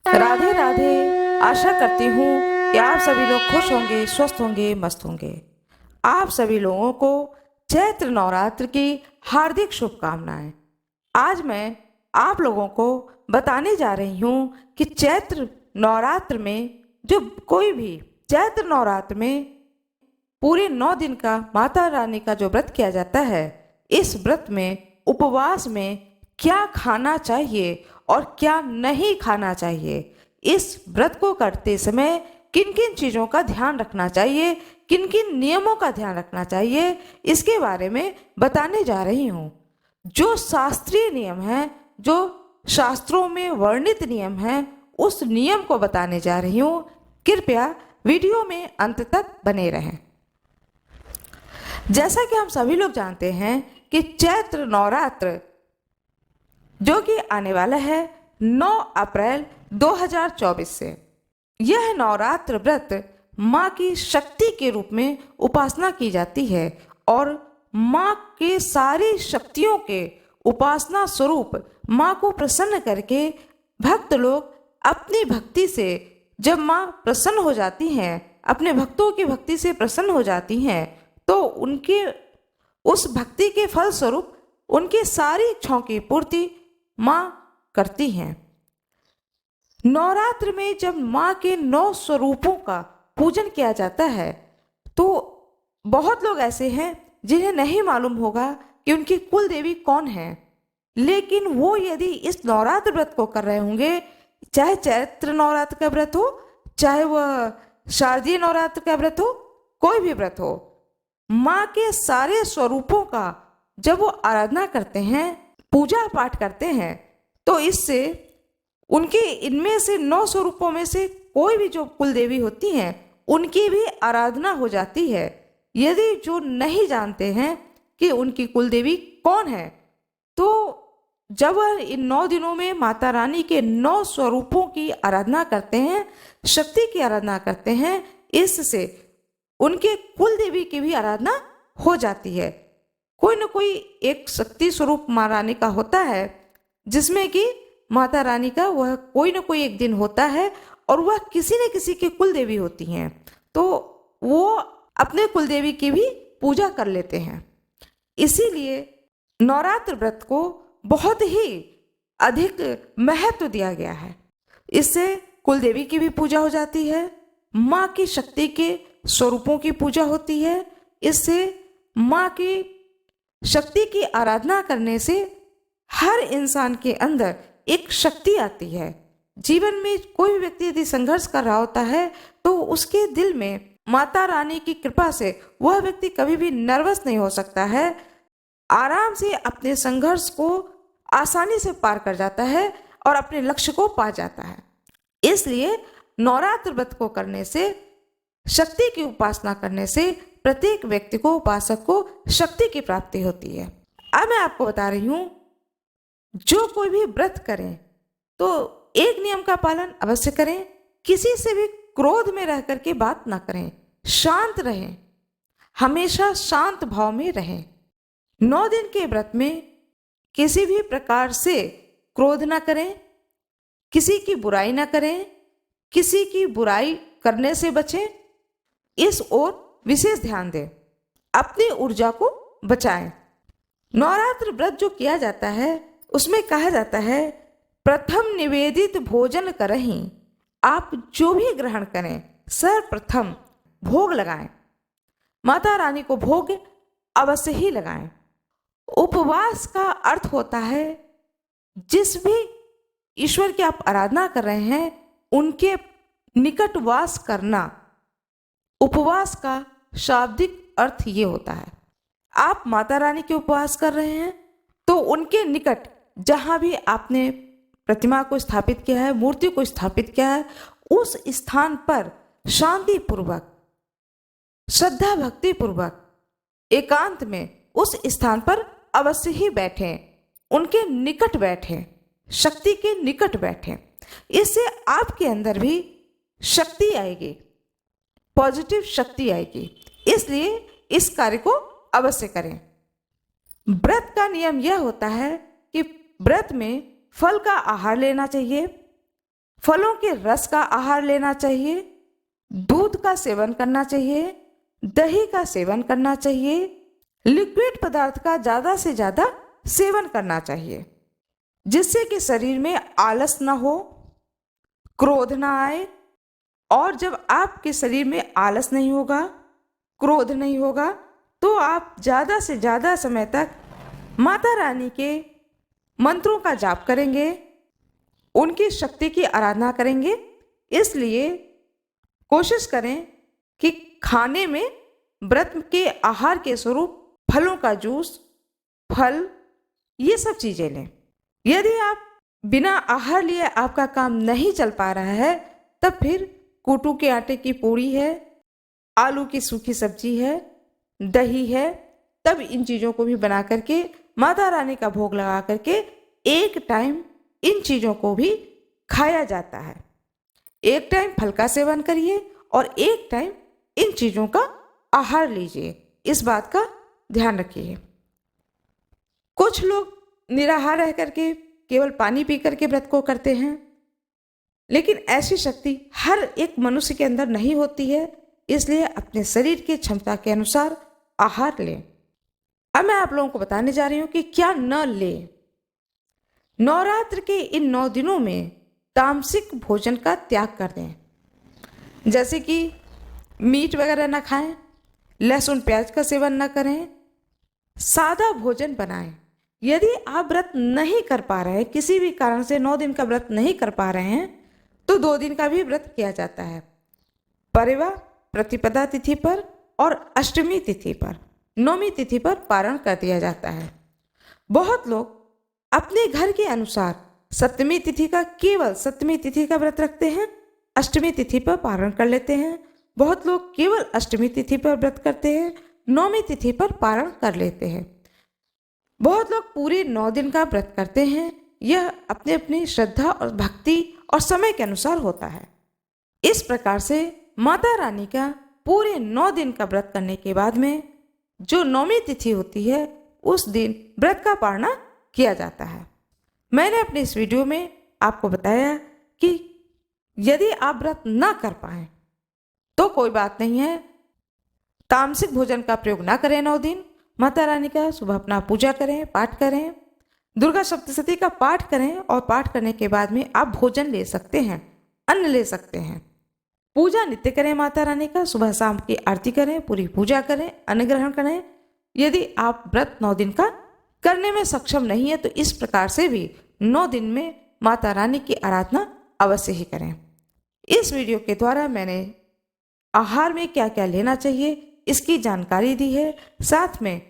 राधे राधे। आशा करती हूँ कि आप सभी लोग खुश होंगे, स्वस्थ होंगे, मस्त होंगे। आप सभी लोगों को चैत्र नवरात्र की हार्दिक शुभकामनाएं। आज मैं आप लोगों को बताने जा रही हूँ कि चैत्र नवरात्र में जो कोई भी चैत्र नवरात्र में पूरे 9 दिन का माता रानी का जो व्रत किया जाता है, इस व्रत में उपवास में क्या खाना चाहिए और क्या नहीं खाना चाहिए, इस व्रत को करते समय किन किन चीज़ों का ध्यान रखना चाहिए, किन किन नियमों का ध्यान रखना चाहिए, इसके बारे में बताने जा रही हूँ। जो शास्त्रीय नियम है, जो शास्त्रों में वर्णित नियम है, उस नियम को बताने जा रही हूँ। कृपया वीडियो में अंत तक बने रहें। जैसा कि हम सभी लोग जानते हैं कि चैत्र नवरात्र जो कि आने वाला है 9 अप्रैल 2024 से, यह नवरात्र व्रत माँ की शक्ति के रूप में उपासना की जाती है और माँ के सारी शक्तियों के उपासना स्वरूप माँ को प्रसन्न करके भक्त लोग अपनी भक्ति से, जब माँ प्रसन्न हो जाती हैं, अपने भक्तों की भक्ति से प्रसन्न हो जाती हैं, तो उनके उस भक्ति के फल स्वरूप उनकी सारी इच्छाओं की पूर्ति माँ करती हैं। नवरात्र में जब माँ के 9 स्वरूपों का पूजन किया जाता है, तो बहुत लोग ऐसे हैं जिन्हें नहीं मालूम होगा कि उनकी कुल देवी कौन है। लेकिन वो यदि इस नवरात्र व्रत को कर रहे होंगे, चाहे चैत्र नवरात्र का व्रत हो, चाहे वह शारदीय नवरात्र का व्रत हो, कोई भी व्रत हो, माँ के सारे स्वरूपों का जब वो आराधना करते हैं, पूजा पाठ करते हैं, तो इससे उनके इनमें से 9 स्वरूपों में से कोई भी जो कुल देवी होती हैं, उनकी भी आराधना हो जाती है। यदि जो नहीं जानते हैं कि उनकी कुल देवी कौन है, तो जब वह इन 9 दिनों में माता रानी के 9 स्वरूपों की आराधना करते हैं, शक्ति की आराधना करते हैं, इससे उनके कुल देवी की भी आराधना हो जाती है। कोई न कोई एक शक्ति स्वरूप माँ रानी का होता है, जिसमें कि माता रानी का वह कोई न कोई एक दिन होता है और वह किसी न किसी के कुल देवी होती हैं, तो वो अपने कुल देवी की भी पूजा कर लेते हैं। इसीलिए नवरात्र व्रत को बहुत ही अधिक महत्व दिया गया है। इससे कुल देवी की भी पूजा हो जाती है, माँ की शक्ति के स्वरूपों की पूजा होती है। इससे माँ की शक्ति की आराधना करने से हर इंसान के अंदर एक शक्ति आती है। जीवन में कोई भी व्यक्ति यदि संघर्ष कर रहा होता है, तो उसके दिल में माता रानी की कृपा से वह व्यक्ति कभी भी नर्वस नहीं हो सकता है, आराम से अपने संघर्ष को आसानी से पार कर जाता है और अपने लक्ष्य को पा जाता है। इसलिए नवरात्र व्रत को करने से, शक्ति की उपासना करने से प्रत्येक व्यक्ति को, उपासक को शक्ति की प्राप्ति होती है। अब मैं आपको बता रही हूं, जो कोई भी व्रत करें तो एक नियम का पालन अवश्य करें। किसी से भी क्रोध में रह करके बात ना करें, शांत रहें, हमेशा शांत भाव में रहें। 9 दिन के व्रत में किसी भी प्रकार से क्रोध ना करें, किसी की बुराई ना करें, किसी की बुराई करने से बचें, इस ओर विशेष ध्यान दें, अपनी ऊर्जा को बचाएं। नवरात्र व्रत जो किया जाता है, उसमें कहा जाता है, प्रथम निवेदित भोजन करहीं, आप जो भी ग्रहण करें सर्वप्रथम भोग लगाएं। माता रानी को भोग अवश्य ही लगाएं। उपवास का अर्थ होता है, जिस भी ईश्वर की आप आराधना कर रहे हैं, उनके निकट वास करना। उपवास का शाब्दिक अर्थ ये होता है, आप माता रानी के उपवास कर रहे हैं, तो उनके निकट जहां भी आपने प्रतिमा को स्थापित किया है, मूर्ति को स्थापित किया है, उस स्थान पर शांति पूर्वक, श्रद्धा भक्ति पूर्वक, एकांत में उस स्थान पर अवश्य ही बैठें, उनके निकट बैठें, शक्ति के निकट बैठें। इससे आपके अंदर भी शक्ति आएगी, पॉजिटिव शक्ति आएगी। इसलिए इस कार्य को अवश्य करें। व्रत का नियम यह होता है कि व्रत में फल का आहार लेना चाहिए, फलों के रस का आहार लेना चाहिए, दूध का सेवन करना चाहिए, दही का सेवन करना चाहिए, लिक्विड पदार्थ का ज्यादा से ज्यादा सेवन करना चाहिए, जिससे कि शरीर में आलस ना हो, क्रोध ना आए। और जब आपके शरीर में आलस नहीं होगा, क्रोध नहीं होगा, तो आप ज़्यादा से ज़्यादा समय तक माता रानी के मंत्रों का जाप करेंगे, उनकी शक्ति की आराधना करेंगे। इसलिए कोशिश करें कि खाने में व्रत के आहार के स्वरूप फलों का जूस, फल, ये सब चीज़ें लें। यदि आप बिना आहार लिए आपका काम नहीं चल पा रहा है, तब फिर कूटू के आटे की पूड़ी है, आलू की सूखी सब्जी है, दही है, तब इन चीज़ों को भी बना करके माता रानी का भोग लगा करके एक टाइम इन चीज़ों को भी खाया जाता है। एक टाइम फल का सेवन करिए और एक टाइम इन चीज़ों का आहार लीजिए। इस बात का ध्यान रखिए। कुछ लोग निराहार रह करके केवल पानी पी करके व्रत को करते हैं, लेकिन ऐसी शक्ति हर एक मनुष्य के अंदर नहीं होती है। इसलिए अपने शरीर की क्षमता के अनुसार आहार लें। अब मैं आप लोगों को बताने जा रही हूँ कि क्या न लें। नवरात्र के इन 9 दिनों में तामसिक भोजन का त्याग कर दें, जैसे कि मीट वगैरह ना खाएं, लहसुन प्याज का सेवन न करें, सादा भोजन बनाएं। यदि आप व्रत नहीं कर पा रहे हैं, किसी भी कारण से 9 दिन का व्रत नहीं कर पा रहे हैं, तो 2 दिन का भी व्रत किया जाता है। परेवा प्रतिपदा तिथि पर और अष्टमी तिथि पर, नौमी तिथि पर पारण कर दिया जाता है। बहुत लोग अपने घर के अनुसार सप्तमी तिथि का केवल सप्तमी तिथि का व्रत रखते हैं, अष्टमी तिथि पर पारण कर लेते हैं। बहुत लोग केवल अष्टमी तिथि पर व्रत करते हैं, नौमी तिथि पर पारण कर लेते हैं। बहुत लोग पूरे 9 दिन का व्रत करते हैं। यह अपनी अपनी श्रद्धा और भक्ति और समय के अनुसार होता है। इस प्रकार से माता रानी का पूरे 9 दिन का व्रत करने के बाद में जो नौमी तिथि होती है, उस दिन व्रत का पारणा किया जाता है। मैंने अपने इस वीडियो में आपको बताया कि यदि आप व्रत ना कर पाए तो कोई बात नहीं है, तामसिक भोजन का प्रयोग ना करें। 9 दिन माता रानी का सुबह अपना पूजा करें, पाठ करें, दुर्गा सप्तशती का पाठ करें और पाठ करने के बाद में आप भोजन ले सकते हैं, अन्न ले सकते हैं। पूजा नित्य करें माता रानी का, सुबह शाम की आरती करें, पूरी पूजा करें, अन्न ग्रहण करें। यदि आप व्रत 9 दिन का करने में सक्षम नहीं है तो इस प्रकार से भी 9 दिन में माता रानी की आराधना अवश्य ही करें। इस वीडियो के द्वारा मैंने आहार में क्या क्या लेना चाहिए इसकी जानकारी दी है। साथ में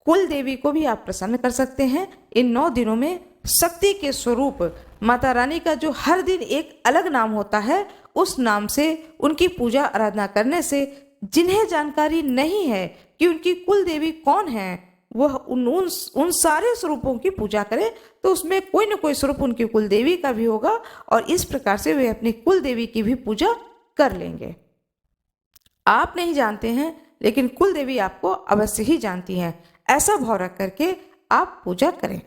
कुल देवी को भी आप प्रसन्न कर सकते हैं। इन 9 दिनों में शक्ति के स्वरूप माता रानी का जो हर दिन एक अलग नाम होता है, उस नाम से उनकी पूजा आराधना करने से जिन्हें जानकारी नहीं है कि उनकी कुल देवी कौन है, वह उन सारे स्वरूपों की पूजा करें तो उसमें कोई न कोई स्वरूप उनकी कुल देवी का भी होगा और इस प्रकार से वे अपनी कुल देवी की भी पूजा कर लेंगे। आप नहीं जानते हैं लेकिन कुल देवी आपको अवश्य ही जानती हैं। ऐसा भाव रख करके आप पूजा करें।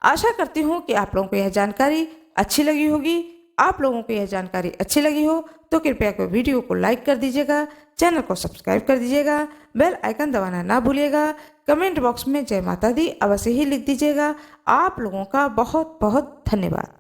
आशा करती हूँ कि आप लोगों को यह जानकारी अच्छी लगी होगी। आप लोगों को यह जानकारी अच्छी लगी हो तो कृपया कर वीडियो को लाइक कर दीजिएगा, चैनल को सब्सक्राइब कर दीजिएगा, बेल आइकन दबाना ना भूलिएगा। कमेंट बॉक्स में जय माता दी अवश्य ही लिख दीजिएगा। आप लोगों का बहुत बहुत धन्यवाद।